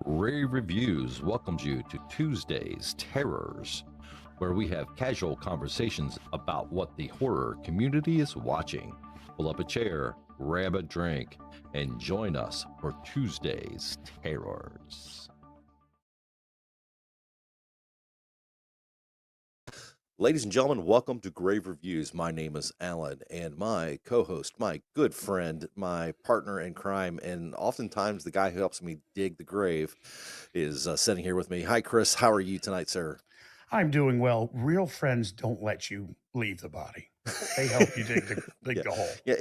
Rave Reviews welcomes you to Tuesday's Terrors, where we have casual conversations about what the horror community is watching. Pull up a chair, grab a drink, and join us for Tuesday's Terrors. Ladies and gentlemen, welcome to Grave Reviews. My name is Alan, and my co-host, my good friend, my partner in crime, and oftentimes the guy who helps me dig the grave is sitting here with me. Hi, Chris. How are you tonight, sir? I'm doing well. Real friends don't let you leave the body. They help you dig Yeah, the hole. yeah.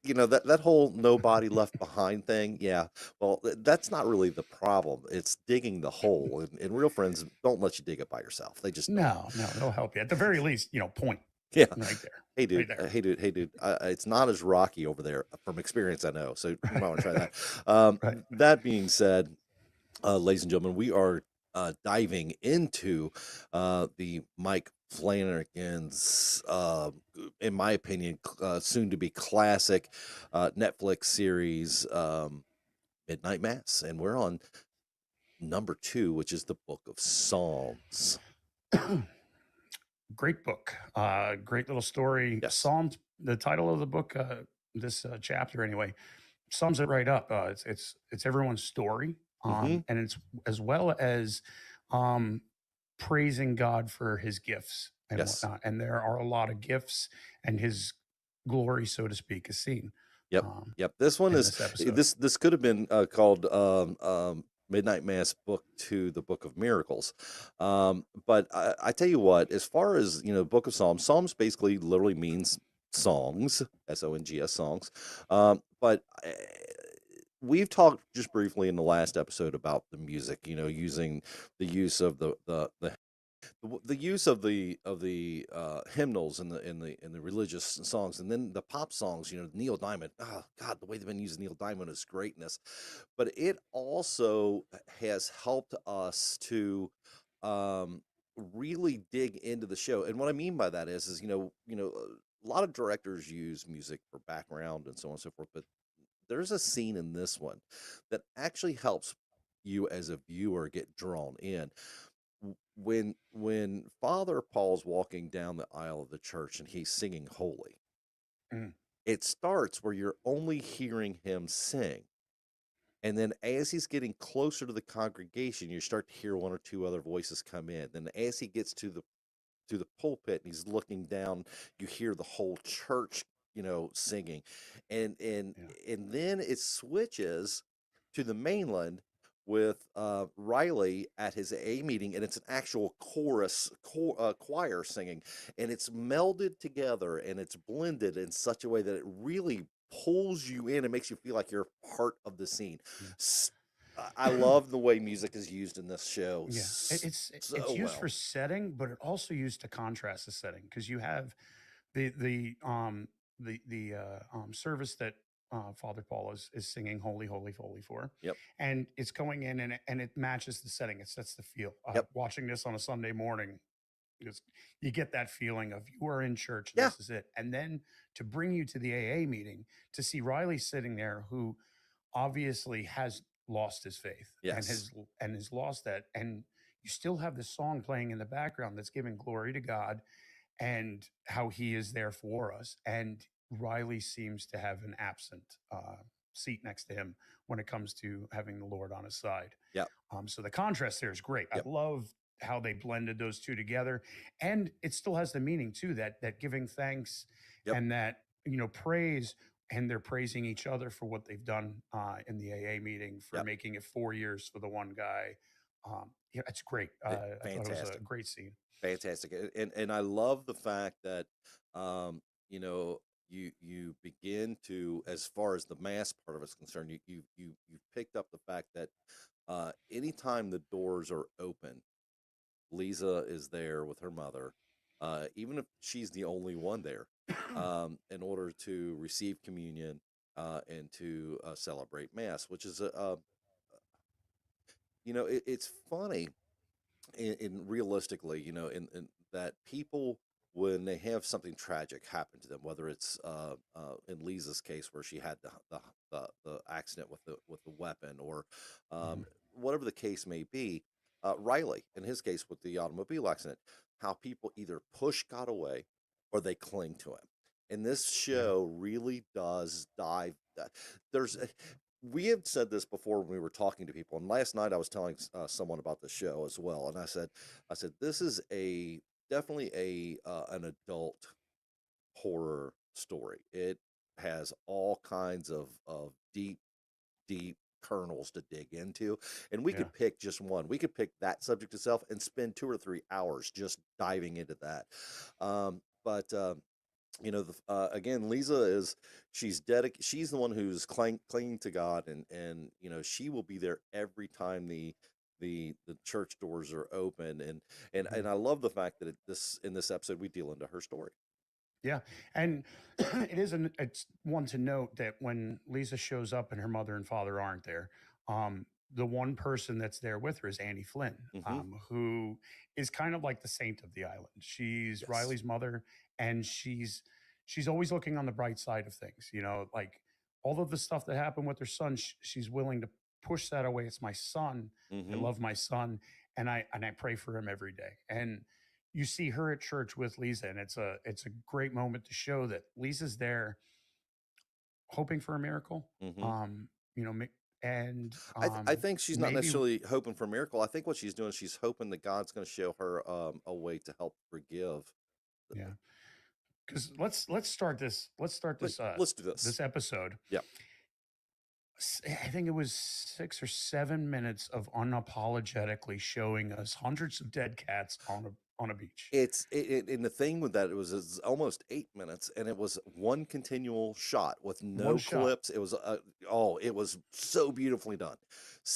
You know? It's that whole nobody left behind thing. Yeah. Well, that's not really the problem. It's digging the hole, and real friends don't let you dig it by yourself. They just don't. No, they'll help you. At the very least, point Yeah. right there. Hey, Right dude. there. Hey, dude. It's not as rocky over there from experience, I know. So you might want to try that. Right. That being said, ladies and gentlemen, we are diving into the Mike Flanagan's, in my opinion, soon to be classic Netflix series, Midnight Mass. And we're on number 2, which is the Book of Psalms. Great book. Great little story. Yes. Psalms, the title of the book, this chapter anyway, sums it right up. It's everyone's story. Mhm. And it's as well as praising God for his gifts and Yes. whatnot. And there are a lot of gifts, and his glory, so to speak, is seen Yep. Yep. This one in is this episode. this could have been called Midnight Mass Book 2, the Book of Miracles. But I tell you what, as far as Book of Psalms, Psalms basically literally means songs, songs, songs. But we've talked just briefly in the last episode about the music. Using the use of the use of the hymnals and the religious songs, and then the pop songs. Neil Diamond. Oh God, the way they've been using Neil Diamond is greatness, but it also has helped us to really dig into the show. And what I mean by that is a lot of directors use music for background and so on and so forth, but there's a scene in this one that actually helps you as a viewer get drawn in. When Father Paul's walking down the aisle of the church and he's singing holy, Mm. it starts where you're only hearing him sing. And then as he's getting closer to the congregation, you start to hear one or two other voices come in. Then as he gets to the pulpit and he's looking down, you hear the whole church, singing. And and Yeah. and then it switches to the mainland with Riley at his A meeting, and it's an actual choir singing, and it's melded together and it's blended in such a way that it really pulls you in and makes you feel like you're part of the scene. Yeah. I love the way music is used in this show Yeah, it's so used for well. setting, but it also used to contrast the setting because you have the service that Father Paul is singing "Holy, Holy, Holy" for, Yep. and it's going in and it matches the setting. It sets the feel. Yep. Watching this on a Sunday morning, because you get that feeling of you are in church and Yeah. this is it, and then to bring you to the AA meeting to see Riley sitting there who obviously has lost his faith Yes. and has lost that, and you still have this song playing in the background that's giving glory to God and how he is there for us, and Riley seems to have an absent seat next to him when it comes to having the Lord on his side. Yep. So the contrast there is great. I Yep. love how they blended those two together, and it still has the meaning too, that giving thanks Yep. and that praise, and they're praising each other for what they've done in the AA meeting for Yep. making it 4 years for the one guy. Yeah, it's great. I thought it was a Fantastic. great scene. Fantastic. And I love the fact that um, you know, you begin to, as far as the mass part of it's concerned, you picked up the fact that anytime the doors are open, Lisa is there with her mother, even if she's the only one there, in order to receive communion and to celebrate mass, which is it's funny, and realistically, in that people when they have something tragic happen to them, whether it's in Lisa's case where she had the accident with the weapon, or um, Mhm. whatever the case may be. Riley, in his case with the automobile accident, how people either push God away or they cling to him. And this Yeah. show really does dive. There's we have said this before when we were talking to people, and last night I was telling someone about the show as well, and I said this is a definitely a an adult horror story. It has all kinds of deep kernels to dig into, and we Yeah. could pick just one. We could pick that subject itself and spend 2 or 3 hours just diving into that. But again, Lisa is she's the one who's clinging to God, and she will be there every time the church doors are open, and Mhm. and I love the fact that this in this episode we deal into her story. Yeah, and it's one to note that when Lisa shows up and her mother and father aren't there, the one person that's there with her is Annie Flynn, Hmm. who is kind of like the saint of the island. She's Yes. Riley's mother, and she's always looking on the bright side of things. Like all of the stuff that happened with her son, she's willing to push that away. It's my son. I Hmm. love my son, and I pray for him every day. And you see her at church with Lisa, and it's a great moment to show that Lisa's there hoping for a miracle. Hmm. Um, you know, and I think she's not maybe necessarily hoping for a miracle. I think what she's doing, she's hoping that God's going to show her a way to help forgive. yeah, because let's start this. Let's start But this let's do this. this episode. Yeah. I think it was 6 or 7 minutes of unapologetically showing us hundreds of dead cats on a beach. And the thing with that, it's almost 8 minutes, and it was one continual shot with One no shot. clips. It was so beautifully done,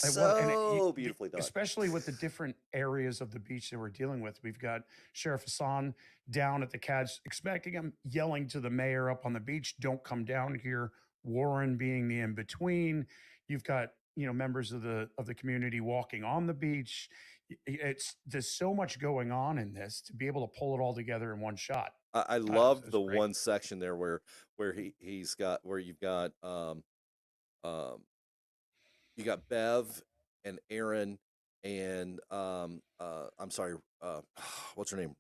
It was, and so beautifully done. especially with the different areas of the beach that we're dealing with. We've got Sheriff Hassan down at the cats, expecting him, yelling to the mayor up on the beach, "Don't come down here." Warren being the in between. You've got members of the community walking on the beach. It's there's so much going on in this to be able to pull it all together in one shot. I It love was the great. one section there where he's got where um you got Bev and Aaron and I'm sorry, what's her name?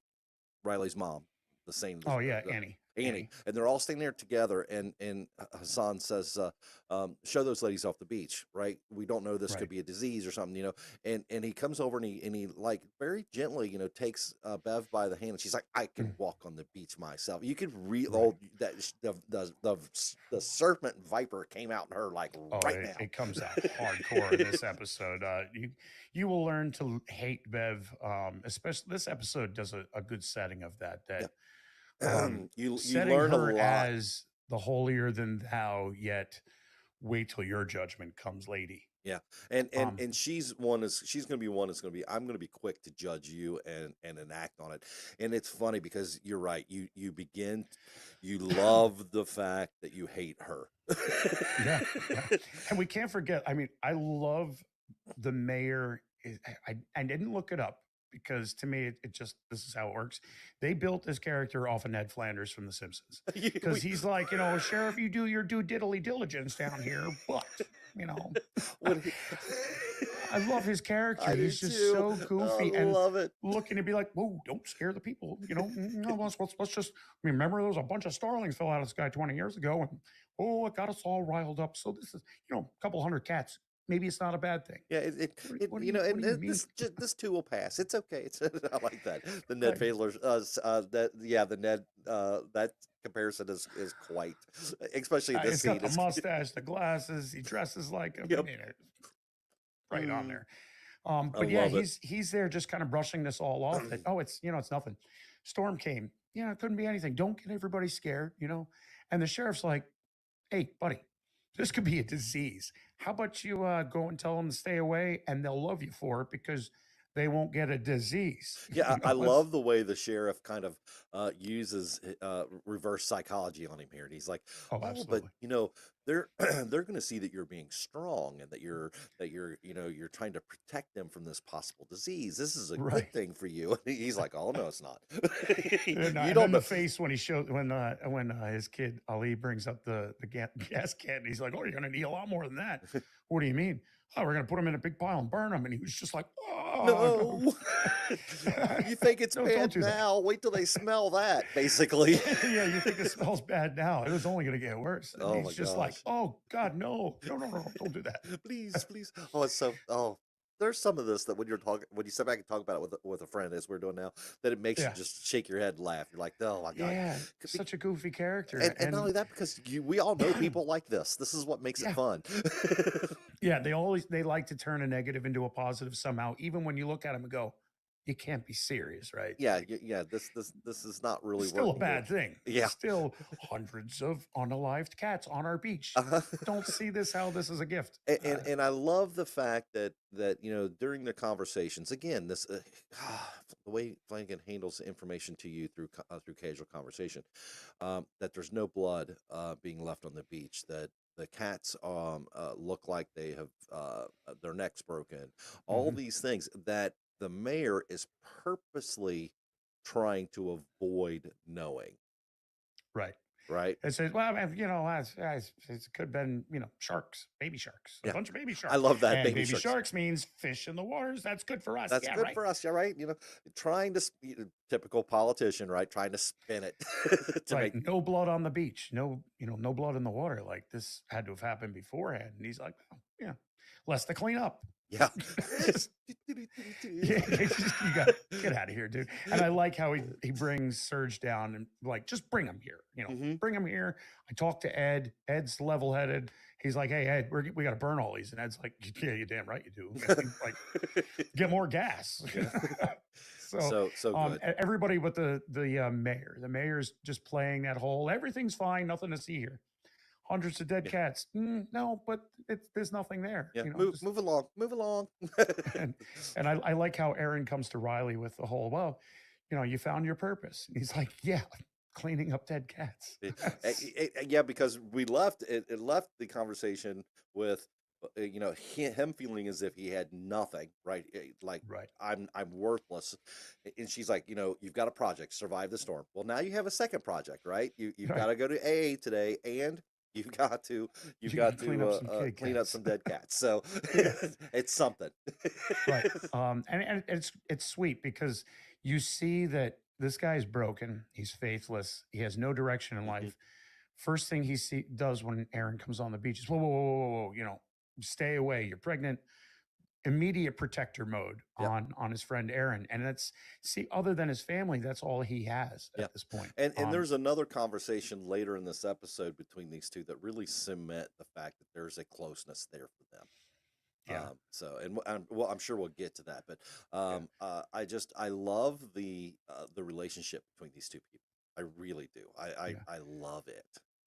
Riley's mom, the same, Oh yeah, Annie. Annie, Annie. and they're all standing there together. And Hassan says, "Show those ladies off the beach, right? We don't know this could Right. be a disease or something, you know." And he comes over and he like very gently, takes Bev by the hand, and she's like, "I can Mm, walk on the beach myself." You could read right. oh that the serpent viper came out in her like Oh, right it, now. it comes out hardcore in this episode. You will learn to hate Bev. Especially this episode does a good setting of that. That Yeah. You setting learn a her lot. as the holier than thou, yet wait till your judgment comes, lady. Yeah, and Um, and she's going to be one that's going to be I'm going to be quick to judge you and enact on it. And it's funny because you're right. You love the fact that you hate her. yeah, yeah, and we can't forget. I mean, I love the mayor. I didn't look it up because to me, it just this is how it works. They built this character off of Ned Flanders from The Simpsons because We, he's like, sheriff, you do your due diddly diligence down here, but you know, when he, I love his I character. do He's just too. so I goofy and love it. looking to be like, whoa, don't scare the people. No, let's just remember there was a bunch of starlings fell out of the sky 20 years ago, and oh, it got us all riled up. So this is, a couple hundred cats. Maybe it's not a bad thing. Yeah, What do you what do you mean? this too will pass. It's okay. I like that. The Ned Right. Fadler, the Ned that comparison is quite, especially in this He's got scene. the Is mustache, the glasses. He dresses like him. I yep. mean, it's right on Mm, there. I But yeah, love it. he's there just kind of brushing this all off. That it's nothing. Storm came. It couldn't be anything. Don't get everybody scared. And the sheriff's like, hey, buddy, this could be a disease. How about you go and tell them to stay away, and they'll love you for it because they won't get a disease. Yeah, You I know, it's love the way the sheriff kind of uses reverse psychology on him here, and he's like, oh, "Oh, but absolutely. they're they're going to see that you're being strong and that you're you're trying to protect them from this possible disease. This is a good Right. thing for you." And he's like, "Oh no, it's not. You And don't then the know." face when he showed when his kid Ali brings up the gas can, and he's like, "Oh, you're gonna need a lot more than that." What do you mean? Oh, we're gonna put him in a big pile and burn him. And he was just like, "Oh, don't, No, you think it's don't bad do that." now? Wait till they smell that. Basically. Yeah, you think it smells bad now? It was only gonna get worse. And Oh he's my just like, gosh. "Oh God, no, no, no, no, don't do that." Please, please. Oh, it's so. Oh, there's some of this that when you're talking, when you sit back and talk about it with a friend, as we're doing now, that it makes you Yeah, just shake your head and laugh. You're like, oh my god. yeah, Could be- such a goofy character, and not and only that, because we all know people like this. This is what makes it yeah, fun. yeah, they like to turn a negative into a positive somehow, even when you look at them and go, "You can't be serious, right?" Yeah, Like, yeah. This is not really it's still a working here. bad thing. Yeah. Still hundreds of unalived cats on our beach. Uh-huh. Don't see this how this is a gift. And I love the fact that during the conversations again this the way Flanagan handles information to you through casual conversation, that there's no blood being left on the beach, that the cats look like they have their necks broken, all Mhm. these things that the mayor is purposely trying to avoid knowing, Right. right? It says, well, it could have been, sharks, baby sharks, a Yeah, bunch of baby I sharks. love that And baby baby sharks. sharks means fish in the waters. That's good for us. That's Yeah, good right. for us, yeah, right? Trying to typical politician, right? Trying to spin it to Right. make No blood on the beach. No, no blood in the water. Like this had to have happened beforehand. And he's like, oh, yeah, less to clean up. yeah. Just yeah, you got get out of here, dude. And I like how he brings Serge down and like just bring him here. Hmm. Bring him here. I talked to Ed. Ed's level headed. He's like, hey Ed, we got to burn all these. And Ed's like, yeah, you're damn right you do. I mean, like, get more gas. Yeah. So So good. everybody but the mayor. The mayor's just playing that whole everything's fine, nothing to see here. Hundreds of dead Yeah. cats. No, but there's nothing there. Yeah. Just Move along. Move along. and I like how Aaron comes to Riley with the whole, well, you found your purpose. And he's like, yeah, cleaning up dead cats. Yeah, because we left it left the conversation with him feeling as if he had nothing, right? Like, Right. I'm worthless. And she's like, you've got a project, survive the storm. Well, now you have a second project, right? You've got Right. to go to AA today, and you've got to You got to clean up some kid clean up cats. some dead cats. So Yeah. it's something. Right. And it's sweet because you see that this guy's broken. He's faithless. He has no direction in Mhm. life. First thing does when Aaron comes on the beach is whoa, whoa, whoa, whoa, whoa, whoa, stay away. You're pregnant. Immediate protector mode Yep. on his friend Aaron, and other than his family, that's all he has Yeah. at this point. And there's another conversation later in this episode between these two that really cement the fact that there's a closeness there for them. Yeah, So, and well, I'm sure we'll get to that, but yeah, I love the relationship between these two people. I really do. yeah. I love it.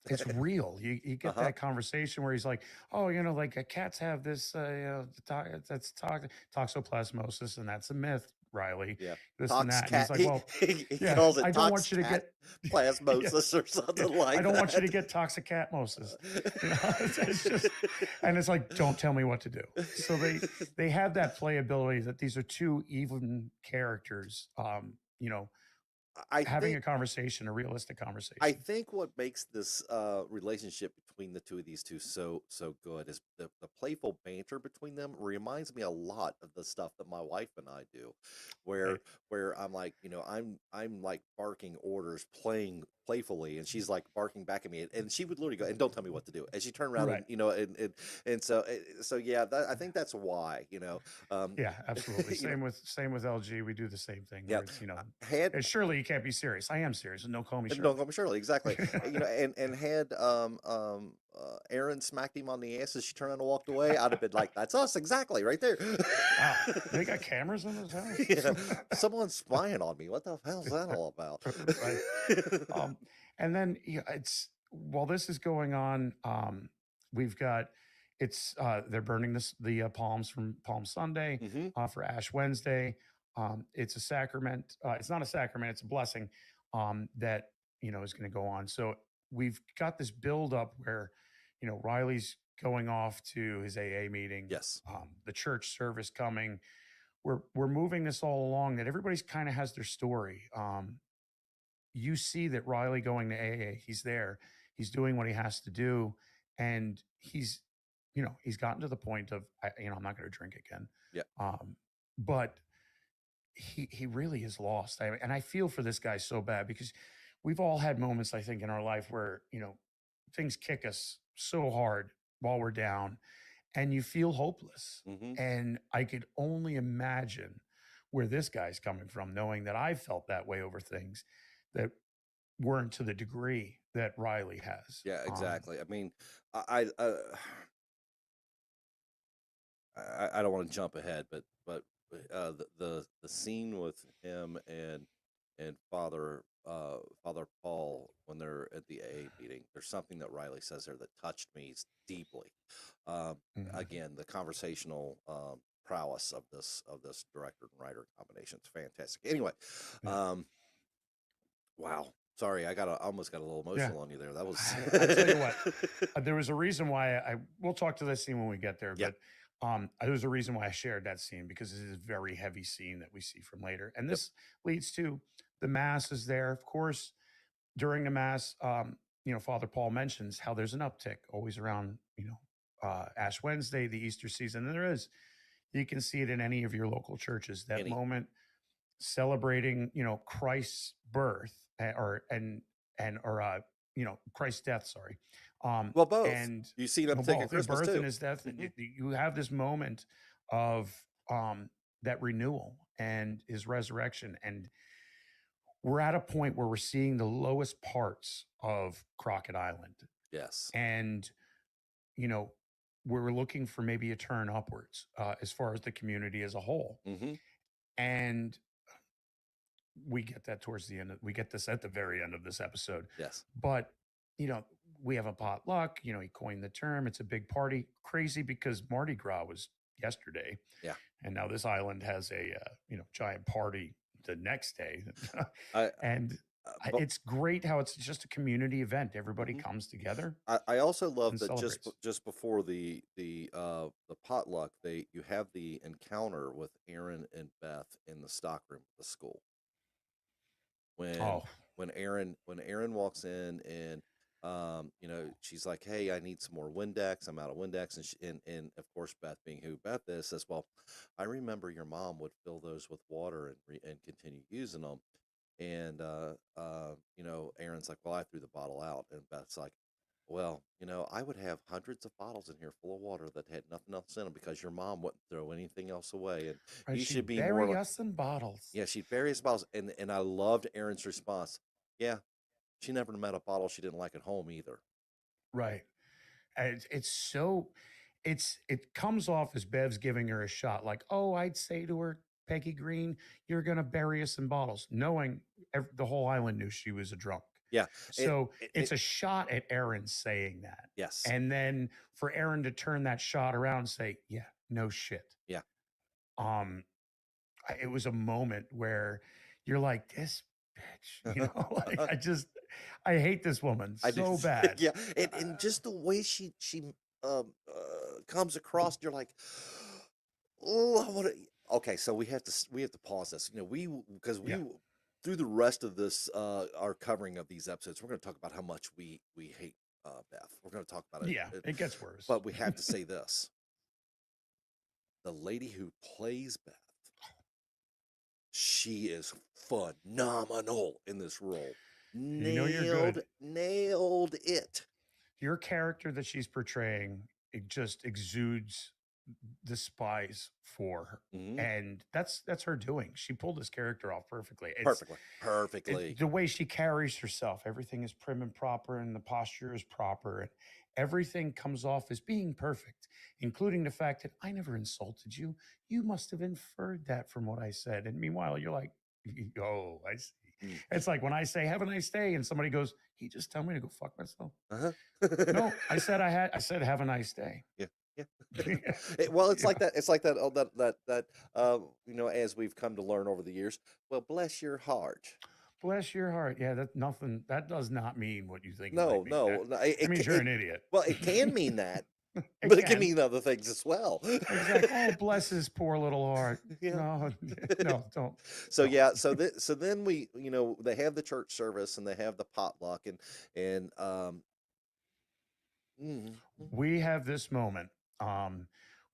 It's real. You get Uh-huh. that conversation where he's like, "Oh, like cats have this, that's toxoplasmosis, and that's a myth, Riley. Yeah. This and Tox that." And he's cat. like, "Well, He yeah, calls I it don't tox want you to cat get, yeah, plasmosis or yeah, something I like don't want you to that. get toxicatmosis." It's just, and it's like, don't tell me what to do. So they have that playability that these are two even characters, I having think a conversation, a realistic I conversation. think what makes this relationship between the two of these two so good is the playful banter between them reminds me a lot of the stuff that my wife and I do, where Right, I'm like, I'm like barking orders, playing playfully, and she's like barking back at me, and she would literally go, and don't tell me what to do, and she turned around right. and so yeah, I think that's why, um, Yeah, absolutely. you know, Same with LG. We do the same thing yeah, where it's, had and surely you can't be serious. I am serious, and don't call me and don't Shirley. call me Shirley, exactly. And had Aaron smacked him on the ass as she turned around and walked away, I'd have been like, "That's us, exactly, right there." Wow, they got cameras in this house. Yeah, someone's spying on me. What the hell's that all about? Right. And then it's while this is going on, we've got It's they're burning the palms from Palm Sunday Hmm. for Ash Wednesday. It's a sacrament. It's not a sacrament. It's a blessing that is going to go on. So we've got this build up where Riley's going off to his AA meeting, Yes. the church service coming. We're moving this all along. That everybody's kind of has their story. You see that Riley going to AA, he's there, he's doing what he has to do, and he's gotten to the point of, I'm not going to drink again. Yeah. But he really is lost. And I feel for this guy so bad because we've all had moments, I think, in our life where things kick us so hard while we're down, and you feel hopeless. Hmm. And I could only imagine where this guy's coming from, knowing that I've felt that way over things that weren't to the degree that Riley has. Yeah, exactly. I mean, I I don't want to jump ahead, but the scene with him and Father Paul when they're at the AA meeting, there's something that Riley says there that touched me deeply. Um, Mhm. Again, the conversational prowess of this director and writer combination is fantastic. Anyway, Yeah. um, wow. Sorry, I almost got a little Yeah. emotional on you there. That was I tell you what, there was a reason why we'll talk to this scene when we get there, yeah. but there was a reason why I shared that scene because it is a very heavy scene that we see from later. And Yep. this leads to the mass is there. Of course, during the mass, Father Paul mentions how there's an uptick always around, Ash Wednesday, the Easter season. And there is. You can see it in any of your local churches. That Any. moment celebrating, Christ's birth or Christ's death. Sorry, Well, both. and You see an well, uptick at both his Christmas birth and too. his death, and Hmm. you have this moment of that renewal and his resurrection, and we're at a point where we're seeing the lowest parts of Crockett Island, Yes. and you know we're looking for maybe a turn upwards as far as the community as a whole, Hmm. and we get that towards the end we get this at the very end of this episode. Yes. But you know we have a potluck. He coined the term. It's a big party, crazy because Mardi Gras was yesterday, Yeah. and now this island has a giant party the next day. I And but it's great how it's just a community event. Everybody mhm. comes together I also love and that celebrates. just before the potluck, they you have the encounter with Aaron and Beth in the stockroom of the school when Oh, when Aaron walks in and she's like, hey, I need some more Windex, I'm out of Windex, and of course Beth, being who Beth is, says, well, I remember your mom would fill those with water and continue using them. And Aaron's like, well, I threw the bottle out. And Beth's like, well, I would have hundreds of bottles in here full of water that had nothing else in them because your mom wouldn't throw anything else away. And right. you should She'd be more bury like, us in bottles. yeah, she'd bury his bottles. And I loved Aaron's response. Yeah, she never met a bottle she didn't like at home either. Right. And it's so it comes off as Bev's giving her a shot, like, oh, I'd say to her, Peggy Green, you're gonna bury us in bottles, knowing the whole island knew she was a drunk. Yeah. And So it's a shot at Aaron saying that. yes. And then for Aaron to turn that shot around and say, yeah, no shit. Yeah. Um, it was a moment where you're like, this bitch, like I hate this woman I did. so bad. Yeah. Uh, And just the way she comes across, you're like, oh, I want to. Okay, so we have to pause this. Because yeah, through the rest of this our covering of these episodes, we're going to talk about how much we hate Beth. We're going to talk about yeah, it, it gets worse. but we have to say this: the lady who plays Beth, she is phenomenal in this role. You're good. Nailed it. Your character that she's portraying, it just exudes despise for her. Hmm. And that's her doing. She pulled this character off perfectly. Perfectly, perfectly. The way she carries herself, everything is prim and proper, and the posture is proper, and everything comes off as being perfect, including the fact that I never insulted you. You must have inferred that from what I said. And meanwhile, you're like, oh, I see. Mm. It's like when I say have a nice day, and somebody goes, he just tell me to go fuck myself. Uh-huh. No, I said have a nice day. Yeah. Yeah. Well, it's like that. It's like that. Oh, as we've come to learn over the years. Well, bless your heart. Bless your heart. Yeah, that nothing. That does not mean what you think it might No, mean. no, no, That means you're an idiot. well, it can mean that, It but it can can. mean other things as well. Exactly. Oh, bless his poor little heart. Yeah. No, no, So don't. yeah, so then they have the church service and they have the potluck and mm, We have this moment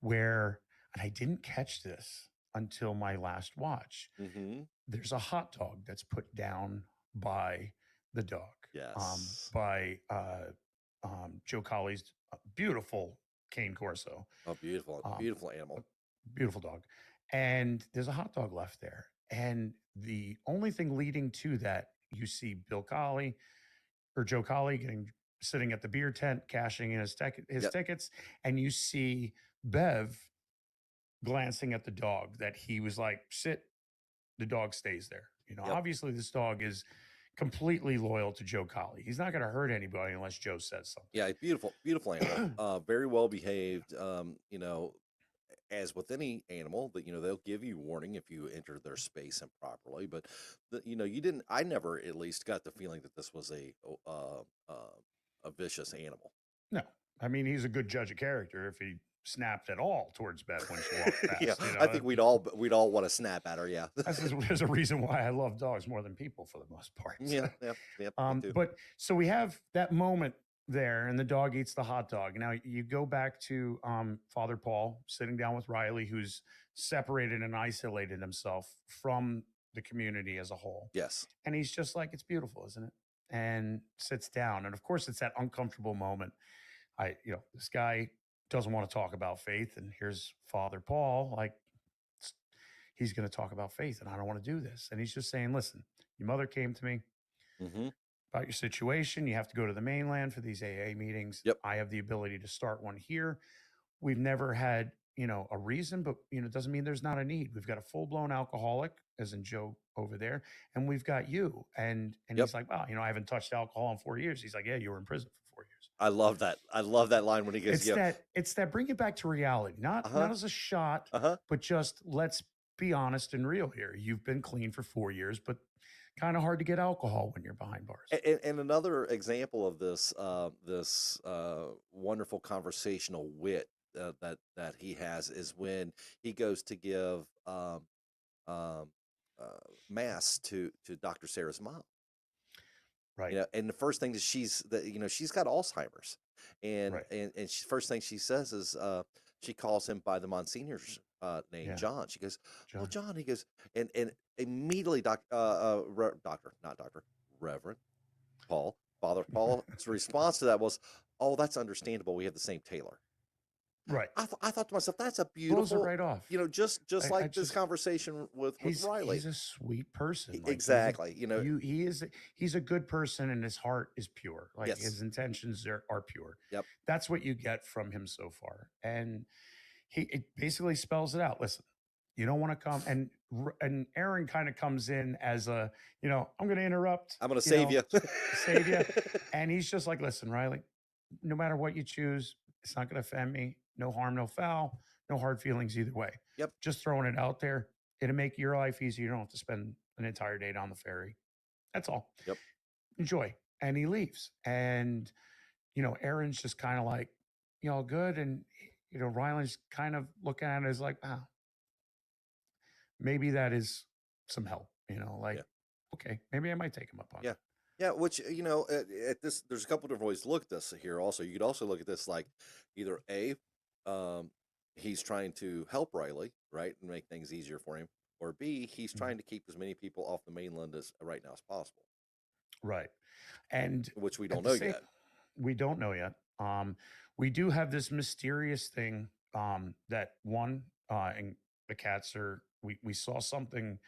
where, and I didn't catch this until my last watch. mm-hmm. There's a hot dog that's put down by the dog, Yes. by Joe Colley's beautiful cane corso, Oh, beautiful, um, beautiful a animal. beautiful dog. And there's a hot dog left there. And the only thing leading to that, you see Bill Colley or Joe Colley sitting at the beer tent, cashing in his Yep, tickets, and you see Bev glancing at the dog that he was like, sit, the dog stays there. yep. Obviously this dog is completely loyal to Joe Colley. He's not going to hurt anybody unless Joe says Yeah, beautiful, beautiful animal. something. Very well behaved. As with any animal, that they'll give you warning if you enter their space improperly. But you didn't. I never, at least, got the feeling that this was a vicious animal. No, I mean, he's a good judge of character if he snapped at all towards Bev when she walked Yeah, past. I think we'd all want to snap at her. Yeah, There's a reason why I love dogs more than people for the most part. yeah, yeah, yeah. Me too. But so we have that moment there, and the dog eats the hot dog. Now you go back to Father Paul sitting down with Riley, who's separated and isolated himself from the community as a whole, Yes. and he's just like, "It's beautiful, isn't it?" And sits down, and of course, it's that uncomfortable moment. This guy doesn't want to talk about faith, and here's Father Paul, like he's going to talk about faith, and I don't want to do this, and he's just saying, "Listen, your mother came to me Mm-hmm. about your situation. You have to go to the mainland for these AA meetings. Yep. I have the ability to start one here. We've never had, a reason, but it doesn't mean there's not a need. We've got a full-blown alcoholic, as in Joe over there, and we've got you." And Yep. he's like, "Wow, I haven't touched alcohol in 4 years." He's like, "Yeah, you were in prison for 4 years." I love that. I love that line when he goes, It's that bring it back to reality, uh not huh, not as a shot, uh huh. but just let's be honest and real here. You've been clean for 4 years, but kind of hard to get alcohol when you're behind bars. And another example of this wonderful conversational wit that he has is when he goes to give um, mass to Dr. Sarah's mom. Right, And the first thing is she's got Alzheimer's, and right, first thing she says is she calls him by the Monsignor's name, yeah, John. She goes, "Well, John. John." He goes, and immediately doctor, not doctor, Reverend Paul, Father Paul's response to that was, "Oh, that's understandable. We have the same tailor." Right. I thought to myself, that's a Blows it beautiful, right off. just I like this just conversation with he's Riley. a sweet person. Like Exactly. he's a good person and his heart is pure. Like Yes. his intentions are pure. Yep. That's what you get from him so far. And it basically spells it out. Listen, you don't want to come and Aaron kind of comes in as I'm going to interrupt, I'm gonna save you. save you. And he's just like, listen, Riley, no matter what you choose, it's not going to offend me. No harm, no foul, no hard feelings either way. Yep. Just throwing it out there. It'll make your life easier. You don't have to spend an entire day down the ferry. That's all. Yep. Enjoy. And he leaves. And, Aaron's just kind of like, all good. And, Riley's kind of looking at it as like, wow, maybe that is some help, like, Yeah. okay, maybe I might take him up on Yeah. it. Yeah, which at this, there's a couple different ways to look at this here. Also, you could also look at this like either um, he's trying to help Riley, right, and make things easier for him, or B, he's Mhm. trying to keep as many people off the mainland as right now as possible, Right. And which we at don't the know same, yet. we don't know yet. We do have this mysterious thing that one, and the cats are, we saw something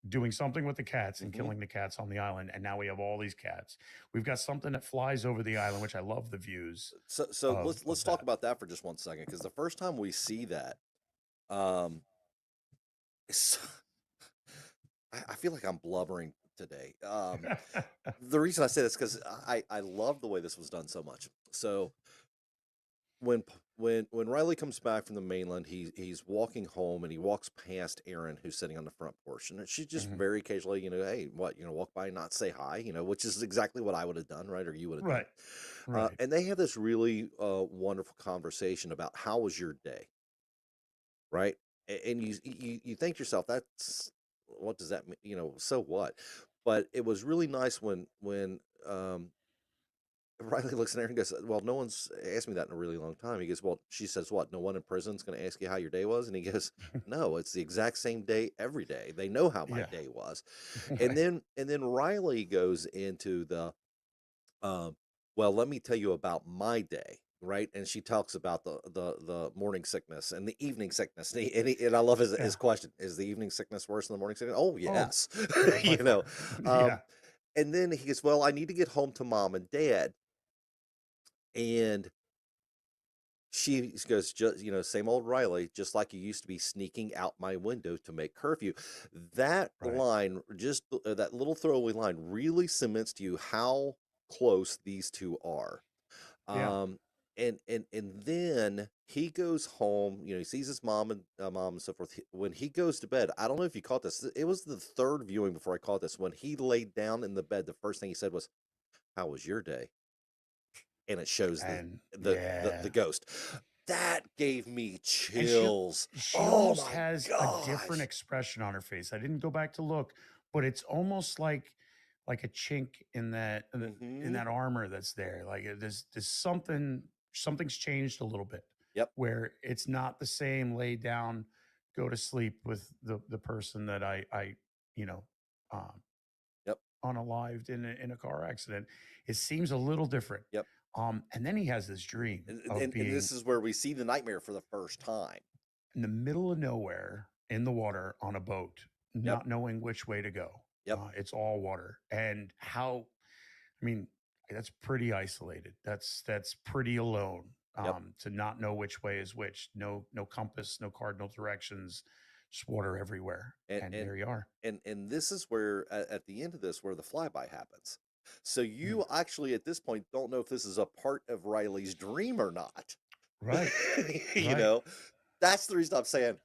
doing something with the cats and Hmm. killing the cats on the island. And now we have all these cats. We've got something that flies over the island, which I love the views So let's of talk that. about that for just 1 second, because the first time we see that, um, it's, I feel like I'm blubbering today. The reason I say this because I love the way this was done so much. So when when Riley comes back from the mainland, he's walking home and he walks past Erin, who's sitting on the front porch, and she just Mhm. very casually, hey, what, walk by and not say hi, which is exactly what I would have done, right, or you would have done. Right. Right. And they have this really wonderful conversation about how was your day, right? And you think to yourself, that's what does that mean? So what? But it was really nice when Riley looks at her and goes, "Well, no one's asked me that in a really long time." He goes, "Well," she says, "What? No one in prison's going to ask you how your day was?" And he goes, "No, it's the exact same day every day. They know how my Yeah. day was." And Right. then Riley goes into um, well, let me tell you about my day, right? And she talks about the morning sickness and the evening sickness. And I love his Yeah. question: Is the evening sickness worse than the morning sickness? Oh, Oh, yes, yeah, by you know. far. Um, Yeah. and then he goes, "Well, I need to get home to mom and dad." And she goes, just, same old Riley, just like you used to be sneaking out my window to make curfew. That Right. line, just that little throwaway line, really cements to you how close these two are. Yeah. Um, and then he goes home. He sees his mom and so forth. When he goes to bed, I don't know if you caught this. It was the third viewing before I caught this. When he laid down in the bed, the first thing he said was, "How was your day?" And it shows And the yeah. ghost. That gave me And chills. she Oh almost my has a different gosh. expression on her face. I didn't go back to look, but it's almost like a chink in Hmm. that armor that's there. Like there's something's changed a little bit Yep. where it's not the same lay down, go to sleep with the person that I you know um Yep. unalived in a car accident. It seems a little different. Yep. And then he has this dream of And being this is where we see the nightmare for the first time. in the middle of nowhere in the water on a boat, Yep. not knowing which way to go. Yep. It's all water, and how I mean, that's pretty isolated. That's pretty alone. Yep. To not know which way is which. No compass, no cardinal directions, just water everywhere. And And and there you are. and this is where at the end of this where the flyby happens. So Mm, you actually at this point don't know if this is a part of Riley's dream or not. right, you right. know, that's the reason I'm saying,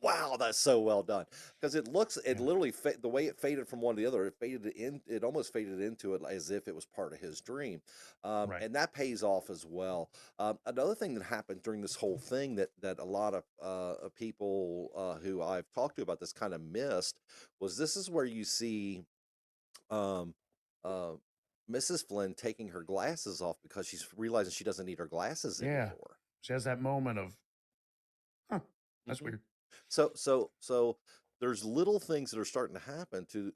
wow, that's so well done. Because it Yeah, literally, the way it faded from one to the other, it almost faded into it as if it was part of his dream. right. And that pays off as well. Another thing that happened during this whole thing that a lot of people who I've talked to about this kind of missed was this is where you see um, uh, Mrs. Flynn taking her glasses off because she's realizing she doesn't need her glasses Yeah. anymore. She has that moment of, huh, that's Mhm. weird. So there's little things that are starting to happen to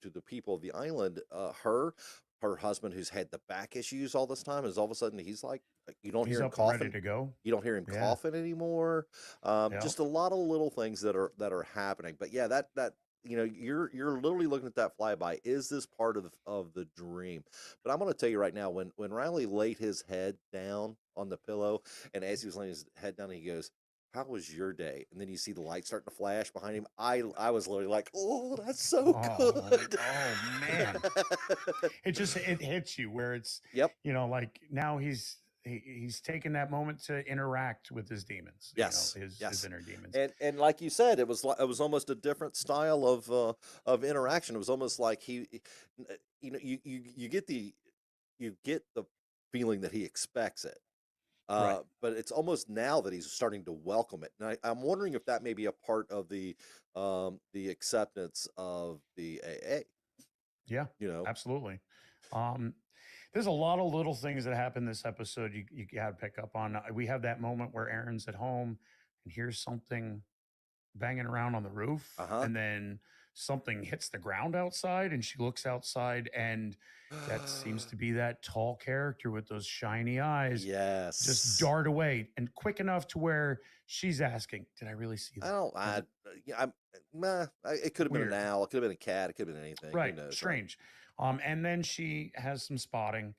the people of the island. Her husband, who's had the back issues all this time, is all of a sudden he's like, you don't He's hear him up and ready coughing. to go. You don't hear him Yeah. coughing anymore. Yeah. Just a lot of little things that are happening. But yeah, that you're literally looking at that flyby. Is this part of the dream? But I'm going to tell you right now, when Riley laid his head down on the pillow, and as he was laying his head down, he goes, "How was your day?" And then you see the light starting to flash behind him. I was literally like, "Oh, that's so good." Oh man. It hits you where it's, Yep. like now he's taken that moment to interact with his demons, Yes. his Yes. inner demons. And like you said, it was almost a different style of interaction. It was almost like you get the feeling that he expects it. Right. But it's almost now that he's starting to welcome it. And I'm wondering if that may be a part of the acceptance of the AA, Yeah, you know? absolutely. Um, there's a lot of little things that happen this episode you got to pick up on. We have that moment where Aaron's at home and hears something banging around on the roof, Uh-huh. and then something hits the ground outside, and she looks outside, and that seems to be that tall character with those shiny eyes just Yes. dart away and quick enough to where she's asking, did I really see I that? don't Was I it yeah, it could have been an weird? owl, it could have been a cat, it could have been anything. Who Right, knows, right? strange. And then she has some spotting,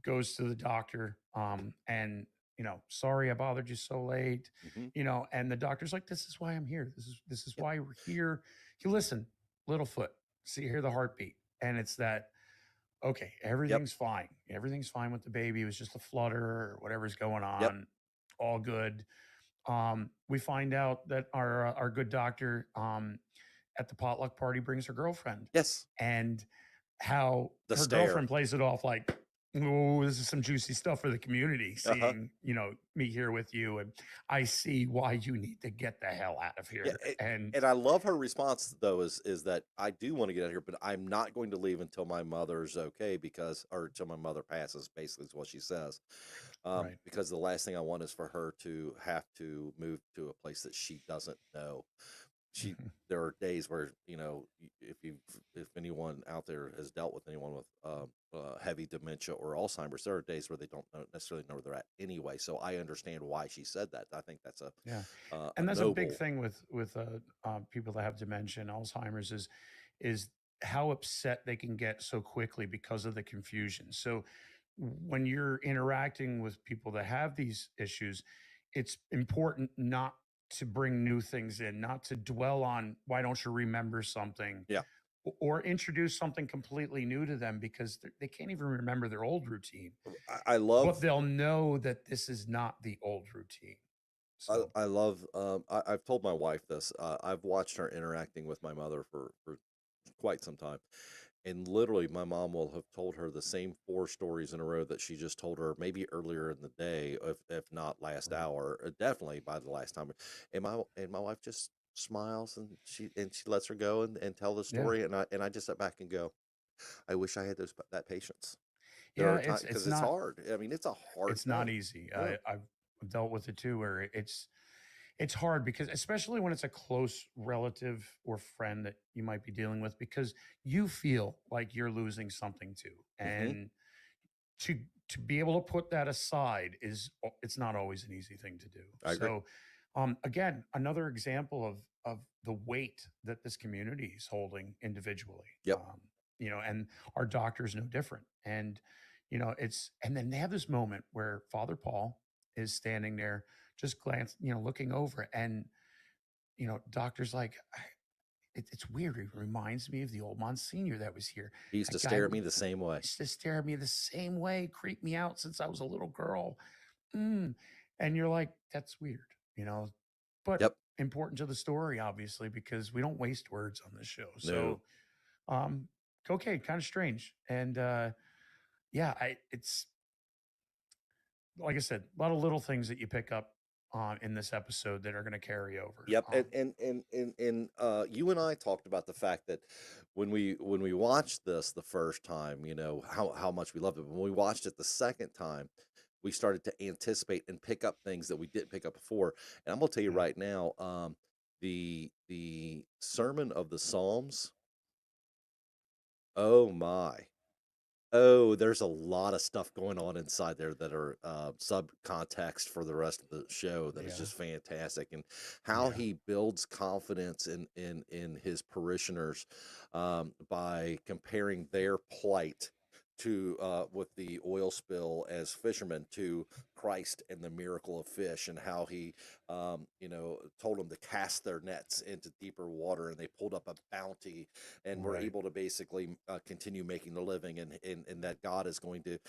goes to the doctor, and sorry I bothered you so late, Hmm. and the doctor's like, this is why I'm here. This is why we're here. You listen, Littlefoot, see, hear the heartbeat, and it's that, okay, Yep. everything's fine. Everything's fine with the baby. It was just a flutter or whatever's going Yep. on. all good. We find out that our good doctor at the potluck party brings her girlfriend, Yes, and how the her stare. girlfriend plays it off like, "Oh, this is some juicy stuff for the community, Uh-huh. seeing, me here with you, and I see why you need to get the hell out of Yeah, here." And and I love her response though is that I do want to get out of here, but I'm not going to leave until my mother's okay because or until my mother passes. Basically, is what she says. right. Because the last thing I want is for her to have to move to a place that she doesn't know. She Mhm. There are days where if anyone out there has dealt with anyone with heavy dementia or Alzheimer's, there are days where they don't necessarily know where they're at anyway. So I understand why she said that. I think that's Yeah, a and that's a big noble. thing with people that have dementia and Alzheimer's is how upset they can get so quickly because of the confusion. So when you're interacting with people that have these issues, it's important not to bring new things in, not to dwell on why don't you remember something, Yeah, or introduce something completely new to them because they can't even remember their old routine, I but love they'll know that this is not the old routine. So, I love I've told my wife this. I've watched her interacting with my mother for quite some time. And literally my mom will have told her the same four stories in a row that she just told her maybe earlier in the day, if not last right. hour, definitely by the last time. And my wife just smiles and she lets her go and tell the Yeah. story and I just sit back and go, I wish I had that patience. There Yeah, are times because it's hard. I mean, it's a hard it's not thing. easy. Yeah. I've dealt with it too, where it's hard because especially when it's a close relative or friend that you might be dealing with, because you feel like you're losing something too, Hmm. and to to be able to put that aside it's not always an easy thing to do. I agree. So, again, another example of the weight that this community is holding individually. Yep. And our doctor's no different. And and then they have this moment where Father Paul is standing there, just looking over, and doctor's like, it's weird. It reminds me of the old Monsignor that was here. He used to That guy stare at me the same way. used to stare at me the same way, creep me out since I was a little girl. Mm. And you're like, that's weird, but Yep. important to the story, obviously, because we don't waste words on this show. No. So, um, okay, kind of strange. And yeah, it's like I said, a lot of little things that you pick up in this episode that are going to carry over. Yep, and you and I talked about the fact that when we watched this the first time, how much we loved it. When we watched it the second time, we started to anticipate and pick up things that we didn't pick up before. And I'm gonna tell you Yeah, right now, the sermon of the Psalms. Oh my. Oh, there's a lot of stuff going on inside there that are subcontext for the rest of the show that is yeah, just fantastic, and how yeah, he builds confidence in his parishioners by comparing their plight to with the oil spill as fishermen to Christ and the miracle of fish, and how he told them to cast their nets into deeper water, and they pulled up a bounty and were right, able to basically continue making the living, and that God is going to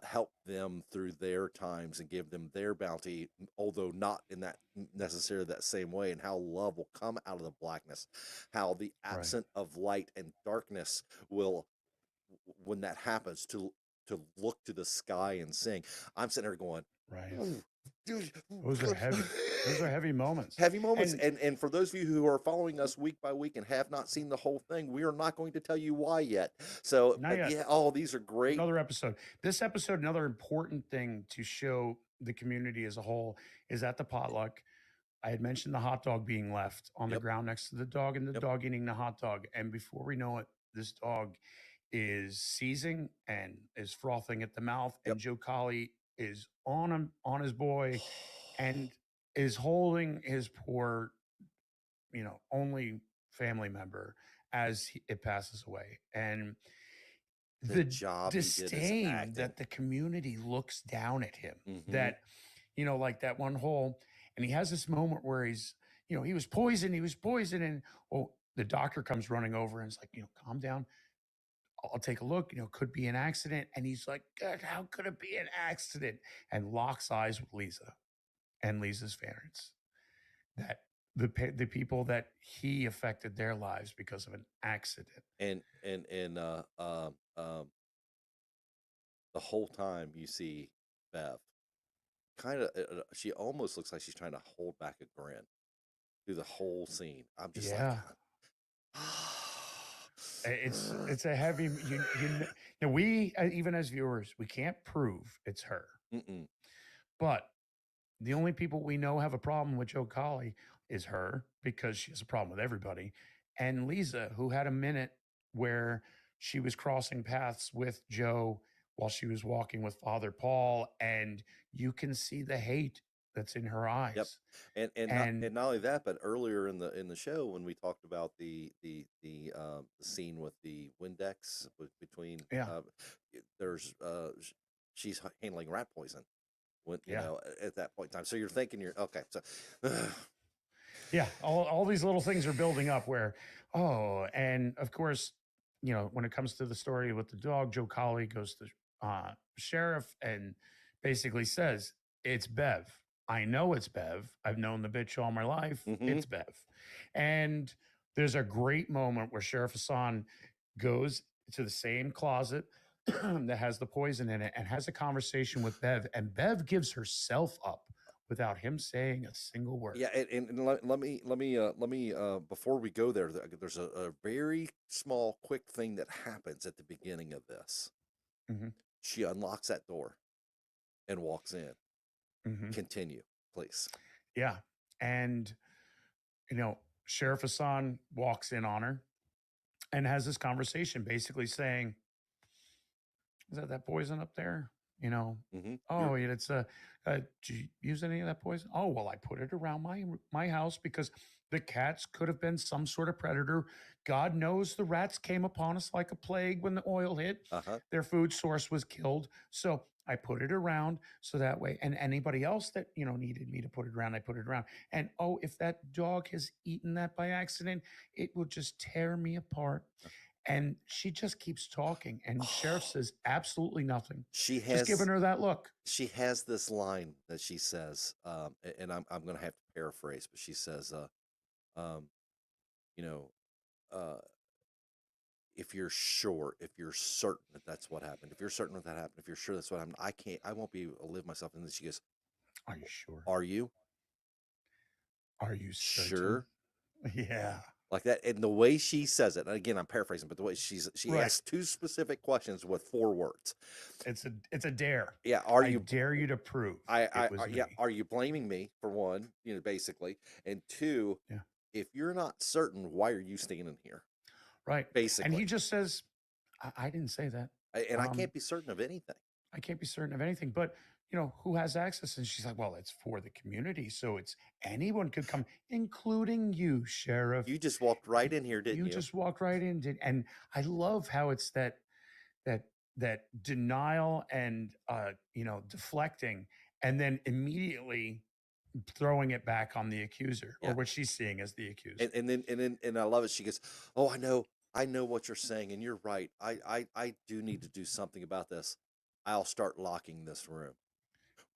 help them through their times and give them their bounty, although not in that necessarily that same way, and how love will come out of the blackness, how the right, absent of light and darkness will, when that happens, to look to the sky and sing. I'm sitting there going, right. "Ooh, dude." Those are heavy. Those are heavy moments. Heavy moments, And and for those of you who are following us week by week and have not seen the whole thing, we are not going to tell you why yet. So, not but yet. yeah, oh, these are great. Another episode. This episode, another important thing to show the community as a whole is at the potluck. I had mentioned the hot dog being left on the Yep, ground next to the dog, and the yep, dog eating the hot dog. And before we know it, this dog is seizing and is frothing at the mouth. yep. And Joe Collie is on him, on his boy, and is holding his poor, only family member as it passes away. And The the job he did as disdain acting. that the community looks down at him, Hmm. that, like that one whole, and he has this moment where he was poisoned. And oh, the doctor comes running over and is like, calm down. I'll take a look, could be an accident. And he's like, God, how could it be an accident? And locks eyes with Lisa. and Lisa's parents, that the people that he affected their lives because of an accident. And the whole time you see Bev kind of, she almost looks like she's trying to hold back a grin through the whole scene. I'm just like, Yeah. It's a heavy we even as viewers, we can't prove it's her. mm-mm. But the only people we know have a problem with Joe Collie is her, because she has a problem with everybody, and Lisa, who had a minute where she was crossing paths with Joe while she was walking with Father Paul, and you can see the hate that's in her Yep. eyes. And And not only that, but earlier in the show when we talked about the scene with the Windex between yeah, there's she's handling rat poison when yeah, at that point in time. So you're thinking you're okay. So yeah. All these little things are building up where, oh, and of course, when it comes to the story with the dog, Joe Collie goes to sheriff and basically says, "It's Bev. I know it's Bev. I've known the bitch all my life. hmm It's Bev." And there's a great moment where Sheriff Hassan goes to the same closet that has the poison in it and has a conversation with Bev, and Bev gives herself up without him saying a single word. yeah, and let me before we go there, there's a very small quick thing that happens at the beginning of this. Mhm, She unlocks that door and walks in. mhm. Continue, please. Yeah. And, you know, Sheriff Hassan walks in on her and has this conversation basically saying, "Is that poison up there? You know, You're oh, yeah, it's did you use any of that poison? Oh, well, I put it around my house because the cats could have been some sort of predator. God knows the rats came upon us like a plague when the oil hit. uh-huh. Their food source was killed. So I put it around so that way, and anybody else that needed me to put it around, I put it around. And oh, if that dog has eaten that by accident, it will just tear me apart." And she just keeps talking, and Sheriff says absolutely nothing, She just giving has her that look. she has this line that she says, and I'm gonna have to paraphrase, but she says, um, you know, uh, if you're certain that that's what happened, if you're certain that that happened, if you're sure that's what happened, I won't be able to live myself. And then she goes, Are you sure? "Are you Are you certain? sure?" Yeah. Like that, and the way she says it, and again, I'm paraphrasing, but the way she Right. asks two specific questions with four words. It's a dare. Yeah, are I you? dare you to prove it was Yeah, me. are you blaming me for one? Basically, and two, Yeah. if you're not certain, why are you standing here? Right. And Basically, he just says, I didn't say that. and I Um, can't be certain of anything. I can't be certain of anything, but who has access? And she's like, well, it's for the community. So it's anyone could come, including you, Sheriff. You just walked right in here, didn't You you? just walked right in. And I love how it's that that denial and deflecting, and then immediately throwing it back on the accuser, or Yeah, what she's seeing as the accuser. and I love it. She goes, "Oh, I know what you're saying, and you're right. I do need to do something about this. I'll start locking this room."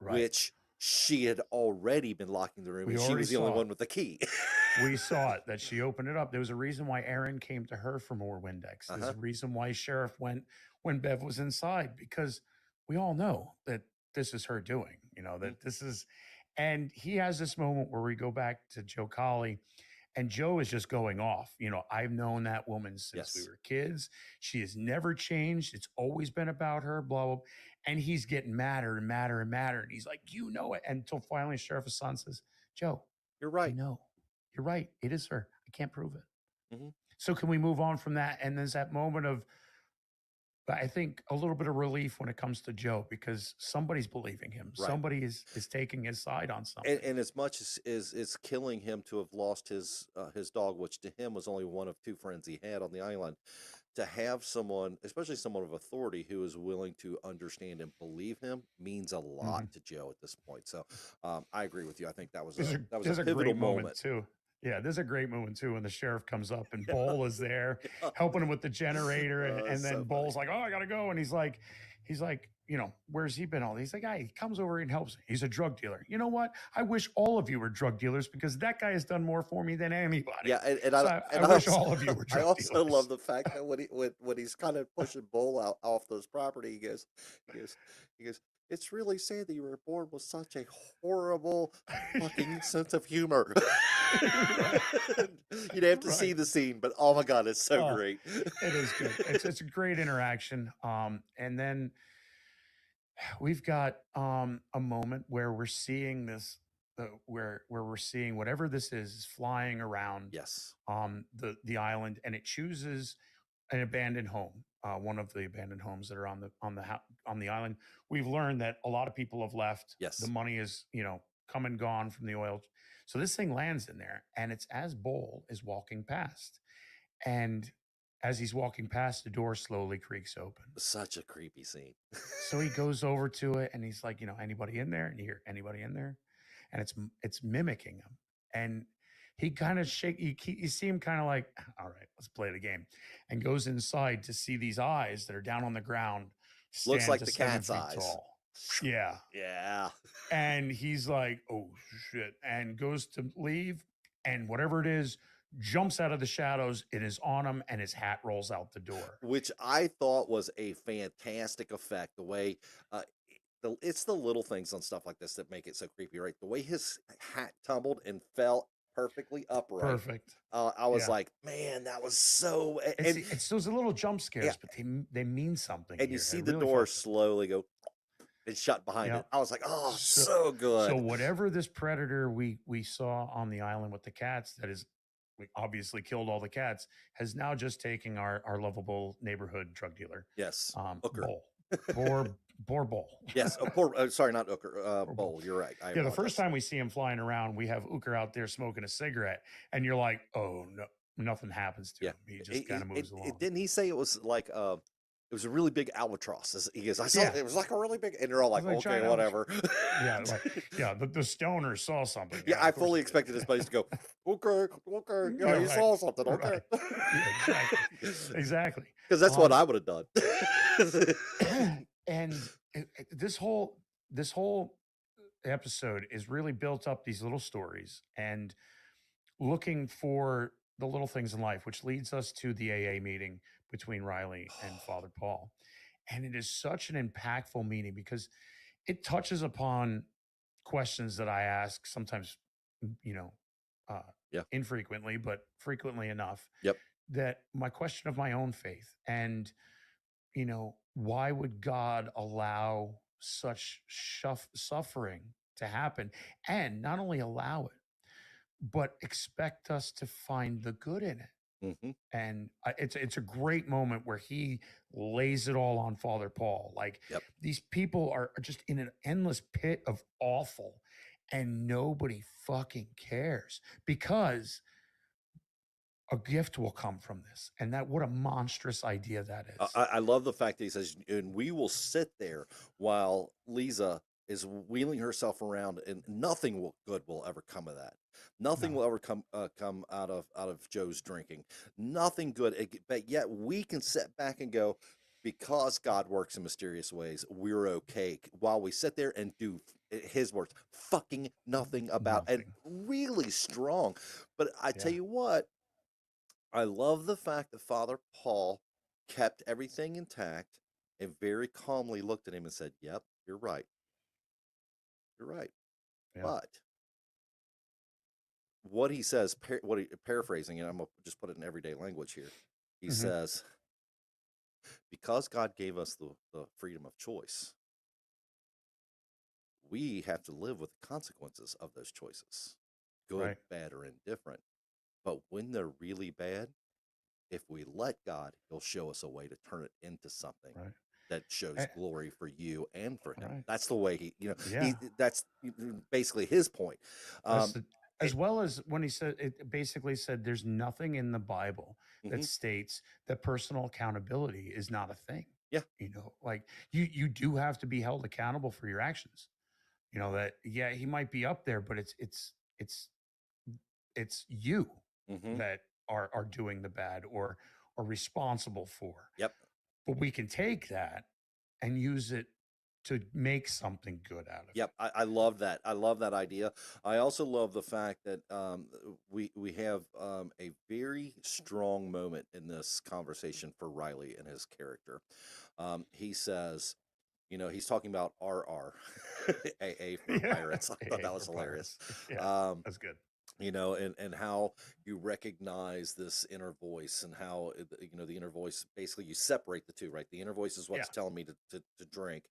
Right. Which she had already been locking the room, We and she already was the only saw it. one with the key. We saw it, that she opened it up. There was a reason why Aaron came to her for more Windex. There's Uh-huh. a reason why Sheriff went when Bev was inside, because we all know that this is her doing, Mhm. that this is. And he has this moment where we go back to Joe Collie, and Joe is just going off. I've known that woman since we Yes. were kids. She has never changed. It's always been about her, blah, blah. And he's getting madder and madder and madder. And he's like, it. Until finally Sheriff Hassan says, Joe, You're I right. know. You're right. It is her. I can't prove it. Mhm. So can we move on from that? And there's that moment of, I think, a little bit of relief when it comes to Joe, because somebody's believing him. Right. Somebody is taking his side on And something. and as much as it's killing him to have lost his dog, which to him was only one of two friends he had on the island, to have someone, especially someone of authority, who is willing to understand and believe him means a lot Mhm. to Joe at this point. So I agree with you. I think There's a that was a there's a pivotal great moment moment. too. Yeah, there's a great moment too when the sheriff comes up and Bowl is there helping him with the generator, and It's then so funny. Bowl's like, "Oh, I gotta go," and he's like, where's he been all? He's like, he comes over and helps me. He's a drug dealer. You know what? I wish all of you were drug dealers because that guy has done more for me than anybody. Yeah, and So I I and I wish also all of you were I drug also love dealers. the fact that when he's kind of pushing Bull out off this property, he goes, he goes, "It's really sad that you were born with such a horrible fucking sense of humor." Right. You'd have to see Right. the scene, but oh my god, it's so Oh, great. it is good. It's a great interaction. And then we've got a moment where we're seeing this where we're seeing whatever this is flying around Yes, the island, and it chooses an abandoned home, one of the abandoned homes that are on the island. We've learned that a lot of people have left. The yes. money is come and gone from the oil. So this thing lands in there, and it's as Bull is walking past, and as he's walking past, the door slowly creaks open. Such a creepy scene. So he goes over to it and he's like, anybody in there? And you hear anybody in there, and it's mimicking him. And he kind of shake. You see him kind of like, all right, let's play the game, and goes inside to see these eyes that are down on the ground, Looks stand like to the seven cat's feet eyes. tall. Yeah, Yeah. and he's like, oh shit, and goes to leave, and whatever it is jumps out of the shadows. It is on him, and his hat rolls out the door. Which I thought was a fantastic effect. The way uh, it's the little things on stuff like this that make it so creepy, right? The way his hat tumbled and fell perfectly upright. Perfect. I was Yeah. like, man, that was so. It's those little jump Yeah, scares, but they mean something and you here. see They the really door fucking. slowly go and shut behind Yeah. it. I was like, oh, So so so good. whatever this predator we saw on the island with the cats that is we obviously killed all the cats has now just taken our lovable neighborhood drug dealer, Yes, Hooker. Bull. Poor Bull. Yes, poor. Sorry, not Hooker. Poor Bull. Bowl. You're right. I Yeah, the first apologize. time we see him flying around, we have Uker out there smoking a cigarette, and you're like, oh no, nothing happens to Yeah. him. He just kind of moves along. Didn't he say it was like it was a really big albatross? He goes, I saw Yeah, it was like a really big, and they're all it was like, like okay, giant albatross. whatever. Yeah, like yeah, the stoner saw something. Yeah, Yeah, I of course fully he did. expected his buddies to go, okay, okay, yeah, Yeah, he right, saw something, okay. right. Yeah, exactly, exactly. Because that's what Um, I would have done. and this whole episode is really built up these little stories and looking for the little things in life, which leads us to the AA meeting between Riley and Father Paul. And it is such an impactful meeting because it touches upon questions that I ask sometimes, you know, uh, Yeah. infrequently, but frequently enough Yep. that my question of my own faith and, why would God allow such suffering to happen and not only allow it, but expect us to find the good in it? Hmm. And it's a great moment where he lays it all on Father Paul. Like Yep. these people are just in an endless pit of awful, and nobody fucking cares because a gift will come from this. And that what a monstrous idea that is. I love the fact that he says, and we will sit there while Lisa is wheeling herself around, and good will ever come of that. Nothing No, will ever come out of Joe's drinking. Nothing good. But yet we can sit back and go, because God works in mysterious ways, we're okay. While we sit there and do his words, fucking nothing about, and nothing. really strong. But I tell Yeah. you what, I love the fact that Father Paul kept everything intact and very calmly looked at him and said, "Yep, you're right. You're right." Yeah. But what he says, what he paraphrasing, and I'm gonna just put it in everyday language here. He Hmm. says, "Because God gave us the freedom of choice, we have to live with the consequences of those choices, good, Right. bad, or indifferent. But when they're really bad, if we let God, He'll show us a way to turn it into something Right. that shows Eh, glory for you and for Him." right. That's the way Yeah. that's basically his point. That's Um, the it, as well as when he said it basically said there's nothing in the Bible that mhm, states that personal accountability is not a thing. yeah, Like you do have to be held accountable for your actions. That yeah, he might be up there, but it's you hmm, that are doing the bad or are responsible for. yep, But we can take that and use it to make something good out of Yep, it. I love that. I love that idea. I also love the fact that we have a very strong moment in this conversation for Riley and his character. He says, he's talking about RR, AA for Yeah, pirates. I thought AA that was for hilarious. pirates. Yeah, Um, that's good. and how you recognize this inner voice, and how the inner voice, basically you separate the two, right? The inner voice is Yeah, what's telling me to drink,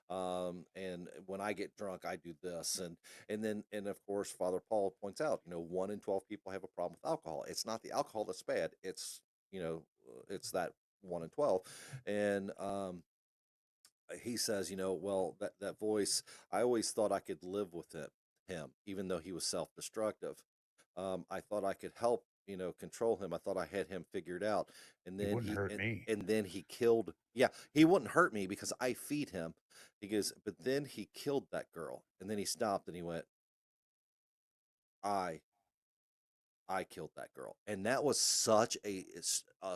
and when I get drunk I do this, and of course Father Paul points out, 1 in 12 people have a problem with alcohol. It's not the alcohol that's bad, it's that 1 in 12. And he says, well, that voice, I always thought I could live with him, even though he was self-destructive. I thought I could help, control him. I thought I had him figured out. And he then wouldn't he hurt and, me. and then he killed. Yeah, he wouldn't hurt me because I feed him. He goes, but then he killed that girl. And then he stopped and he went, I I killed that girl. And that was such a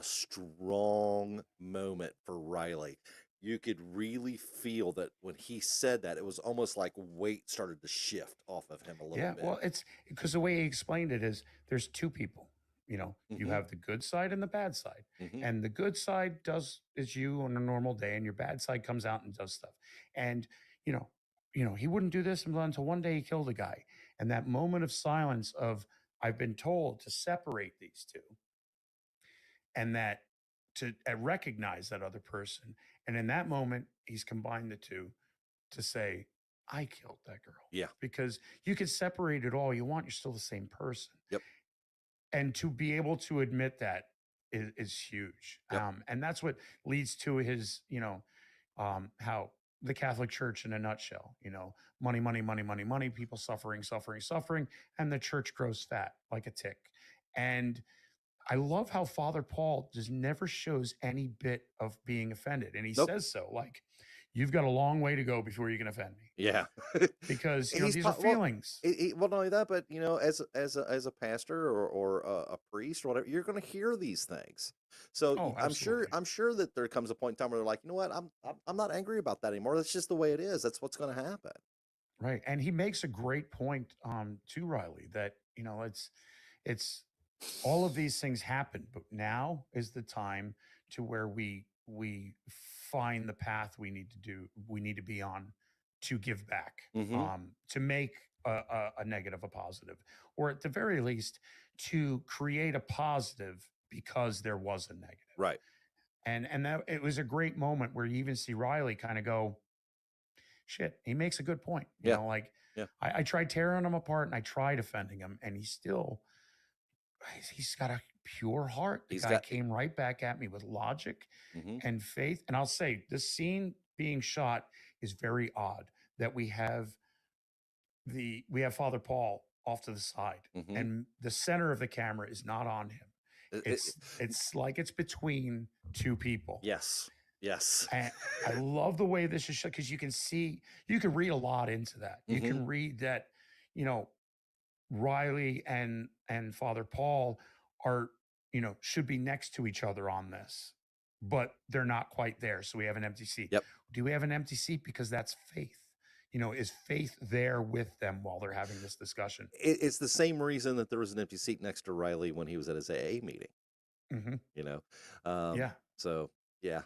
strong moment for Riley. You could really feel that when he said that, it was almost like weight started to shift off of him a little Yeah, bit. well, it's because the way he explained it is there's two people. You Hmm. have the good side and the bad side. Hmm. And the good side does is you on a normal day, and your bad side comes out and does stuff. And you know, he wouldn't do this until one day he killed a guy. And that moment of silence of I've been told to separate these two, and that to recognize that other person. And in that moment, he's combined the two to say, I killed that girl. Yeah. Because you can separate it all you want, you're still the same person. Yep. And to be able to admit that is huge. Yep. And that's what leads to his, how the Catholic Church in a nutshell, money, money, money, money, money, people suffering, suffering, suffering, and the church grows fat like a tick. And I love how Father Paul just never shows any bit of being offended. And he Nope. says so, like, you've got a long way to go before you can offend me. Yeah. Because, He's these are well. feelings. Well, not only that, but as a pastor or a priest or whatever, you're going to hear these things. So Oh, I'm sure absolutely. that there comes a point in time where they're like, you know what, I'm not angry about that anymore. That's just the way it is. That's what's going to happen. Right. And he makes a great point to Riley that, it's all of these things happen, but now is the time to where we find the path we need to be on to give back, Hmm. to make a negative a positive, or at the very least to create a positive because there was a negative. Right. And that it was a great moment where you even see Riley kind of go, shit, he makes a good point. Yeah. Like Yeah. I tried tearing him apart and I tried defending him, and he's got a pure heart. The He's guy got. came right back at me with logic Hmm. and faith. And I'll say this scene being shot is very odd that we have Father Paul off to the side, Hmm. and the center of the camera is not on him. It, it, It's like it's between two people. yes. Yes. And I love the way this is shot because you can read a lot into that. You Hmm. can read that, you know, Riley and Father Paul are, should be next to each other on this, but they're not quite there. So we have an empty seat. Yep. Do we have an empty seat because that's faith? Is faith there with them while they're having this discussion? It's the same reason that there was an empty seat next to Riley when he was at his AA meeting. Hmm. You know, um, Yeah, so yeah.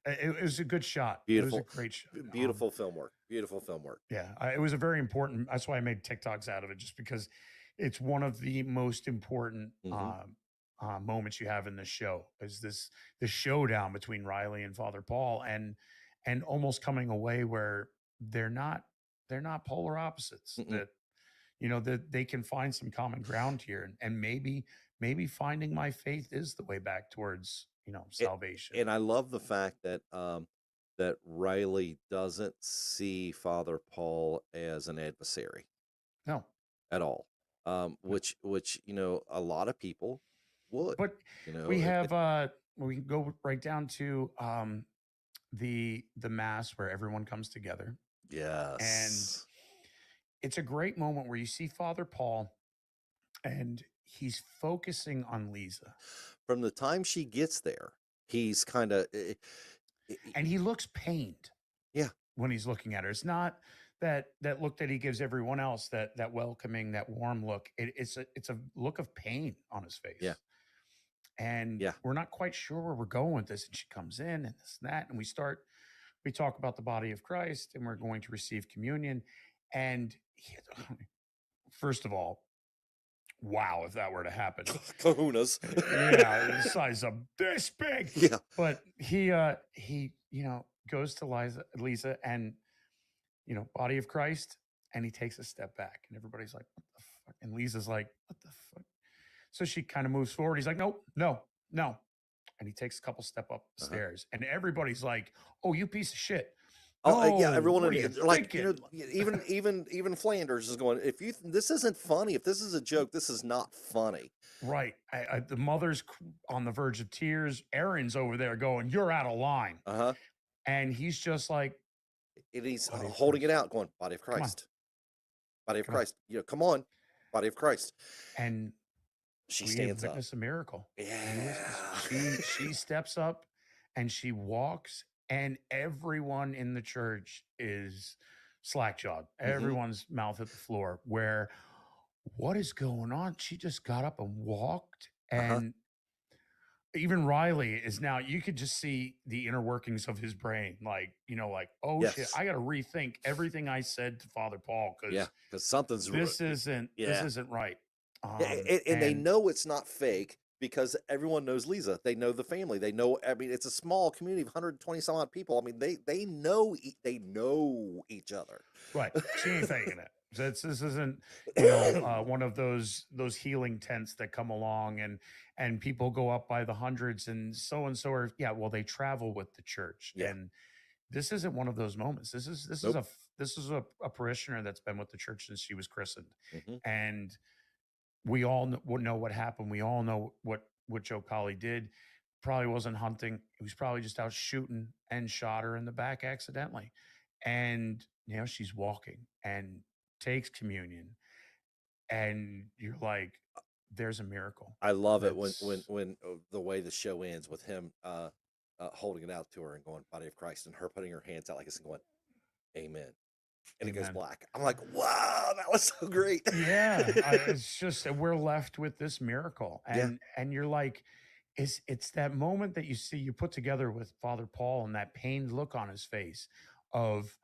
it was a good shot. It was a Beautiful, great shot. beautiful film work. Beautiful film work. Yeah, it was a very important. That's why I made TikToks out of it, just because it's one of the most important Hmm. moments you have in this show. Is this showdown between Riley and Father Paul, and almost coming away where they're not polar opposites. Mm-mm. That they can find some common ground here, and maybe finding my faith is the way back towards It, salvation. and I love the fact that that Riley doesn't see Father Paul as an adversary No, at all, no. which a lot of people would. But You know, we it, have it, we can go right down to the mass where everyone comes together, and yes, it's a great moment where you see Father Paul and he's focusing on Lisa, from the time she gets there, he's kind of and he looks pained. yeah. when he's looking at her. It's not that look that he gives everyone else, that welcoming, that warm look. It's a look of pain on his Yeah. face. And Yeah. we're not quite sure where we're going with this. And she comes in and this and that. And we talk about the body of Christ and we're going to receive communion. And first of all, wow, if that were to happen. Kahunas. Yeah, the size of this big. Yeah. But he, goes to Lisa and, body of Christ, and he takes a step back. And everybody's like, what the fuck? And Lisa's like, what the fuck? So she kind of moves forward. He's like, nope, no, no. And he takes a couple step up the Uh-huh. stairs. And everybody's like, oh, you piece of shit. Oh, yeah, No, everyone what in are you it, like, thinking? even Flanders is going, if you this isn't funny, if this is a joke, this is not funny. Right. The mother's on the verge of tears. Aaron's over there going, you're out of line. Uh-huh. And he's just like, And he's body of holding it Christ. out, going, body of Come on, Christ, body of come on. Christ. Come on, body of Christ. And She we have stands up. witnessed a miracle. Yeah. She steps up and she walks, and everyone in the church is slack-jawed. Hmm. Everyone's mouth at the floor. Where what is going on? She just got up and walked, Uh-huh. and even Riley is now, you could just see the inner workings of his brain. Like, oh shit, Yes. I got to rethink everything I said to Father Paul Yeah. because Because something's this yeah. isn't right. And they And know it's not fake because everyone knows Lisa. They know the family. They know. I mean, it's a small community of 120 some odd people. I mean, they know they know each other. right, she ain't faking it. This isn't, one of those healing tents that come along and people go up by the hundreds and so are, yeah, well, they travel with the church. Yeah. And this isn't one of those moments. Nope. This is a parishioner that's been with the church since she was christened. Hmm. And we all know what happened. We all know what Joe Collie did. Probably wasn't hunting. He was probably just out shooting and shot her in the back accidentally. And she's walking and takes communion, and you're like, there's a miracle. I love it That's when the way the show ends with him holding it out to her and going, body of Christ, and her putting her hands out like this and going, Amen. And it goes amen. black. I'm like, wow, that was so great. Yeah, it's just that we're left with this miracle, Yeah. and you're like, it's that moment that you put together with Father Paul and that pained look on his face of,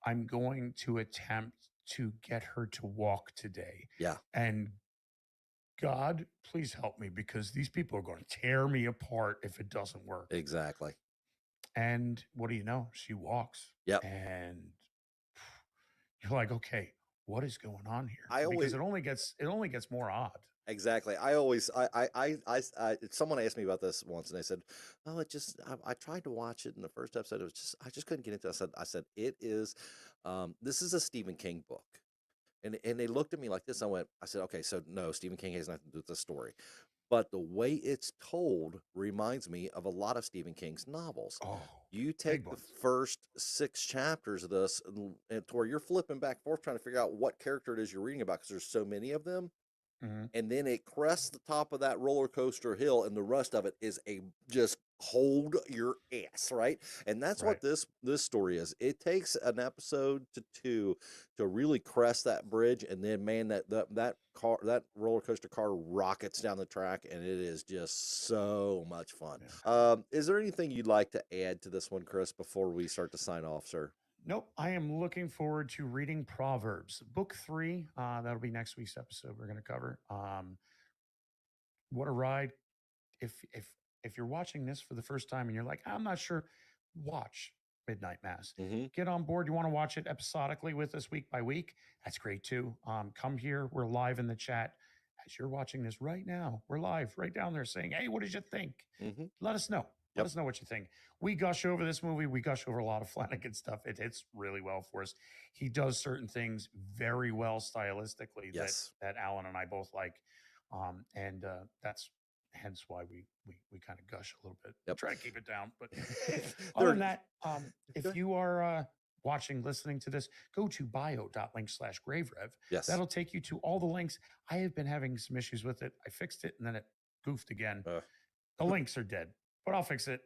I'm going to attempt to get her to walk today, Yeah. and God, please help me because these people are going to tear me apart if it doesn't work. Exactly. And what do you know? She walks, Yep. and you're like, okay, what is going on here? I Because always it only gets more odd. exactly. Someone asked me about this once, and they said, "Oh, I tried to watch it, in the first episode, it was just I just couldn't get into it." I said it is, this is a Stephen King book, and they looked at me like this. I said, okay, so no, Stephen King has nothing to do with the story, but the way it's told reminds me of a lot of Stephen King's novels. Oh, You big take the ones. first 6 chapters of this, and to where you're flipping back and forth trying to figure out what character it is you're reading about because there's so many of them, Mhm. and then it crests the top of that roller coaster hill, and the rest of it is a just hold your ass, right? And that's Right. what this story is. It takes an episode to two to really crest that bridge, and then man, that roller coaster car rockets down the track, and it is just so much fun. Yeah. Is there anything you'd like to add to this one, Chris, before we start to sign off, sir? Nope. I am looking forward to reading Proverbs, book 3. That'll be next week's episode. We're going to cover. What a ride! If you're watching this for the first time and you're like, I'm not sure, watch Midnight Mass. Mm-hmm. Get on board. You want to watch it episodically with us week by week? That's great too. Come here. We're live in the chat. As you're watching this right now, we're live right down there saying, hey, what did you think? Mm-hmm. Let us know. Let Yep. us know what you think. We gush over this movie. We gush over a lot of Flanagan stuff. It hits really well for us. He does certain things very well stylistically Yes. that Alan and I both like. And that's hence why we kind of gush a little bit. Yep. Try to keep it down. But other than that, if Good. you are watching, listening to this, go to bio.link/graverev. Yes. That'll take you to all the links. I have been having some issues with it. I fixed it and then it goofed again. The links are dead, but I'll fix it.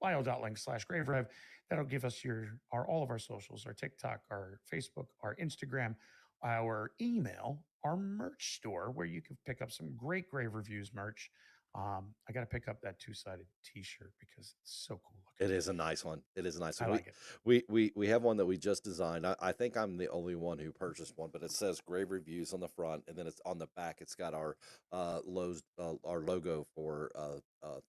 bio.link/graverev. That'll give us all of our socials, our TikTok, our Facebook, our Instagram, our email, our merch store, where you can pick up some great Grave Reviews merch. I got to pick up that two-sided T-shirt because it's so cool It looking. is a nice one. It is a nice I one. like it. We have one that we just designed. I think I'm the only one who purchased one, but it says Grave Reviews on the front, and then it's on the back. It's got our logo for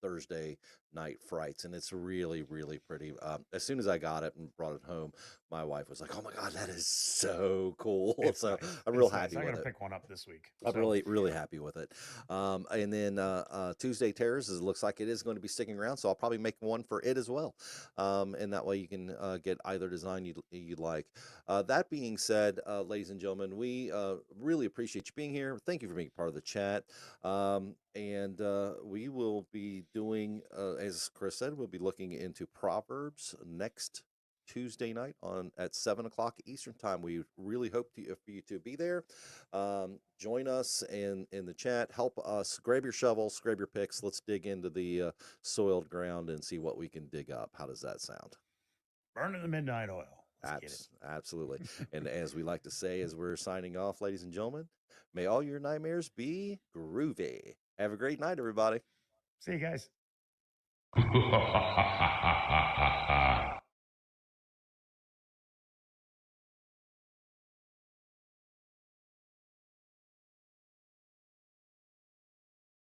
Thursday night frights, and it's really really pretty. As soon as I got it and brought it home, my wife was like, "Oh my god, that is so cool!" It's So nice. I'm real It's nice. happy I got with to it. pick one up this week. I'm So really happy with it. And then Tuesday Terrors looks like it is going to be sticking around, so I'll probably make one for it as well. And that way you can get either design you'd like. That being said, ladies and gentlemen, we really appreciate you being here. Thank you for being part of the chat. And we will be doing, as Chris said, we'll be looking into Proverbs next Tuesday night on at 7 o'clock Eastern time. We really hope for you to be there. Join us in the chat. Help us. Grab your shovels, grab your picks. Let's dig into the soiled ground and see what we can dig up. How does that sound? burning the midnight oil. Let's get it. Absolutely. And as we like to say, as we're signing off, ladies and gentlemen, may all your nightmares be groovy. Have a great night, everybody. See you guys.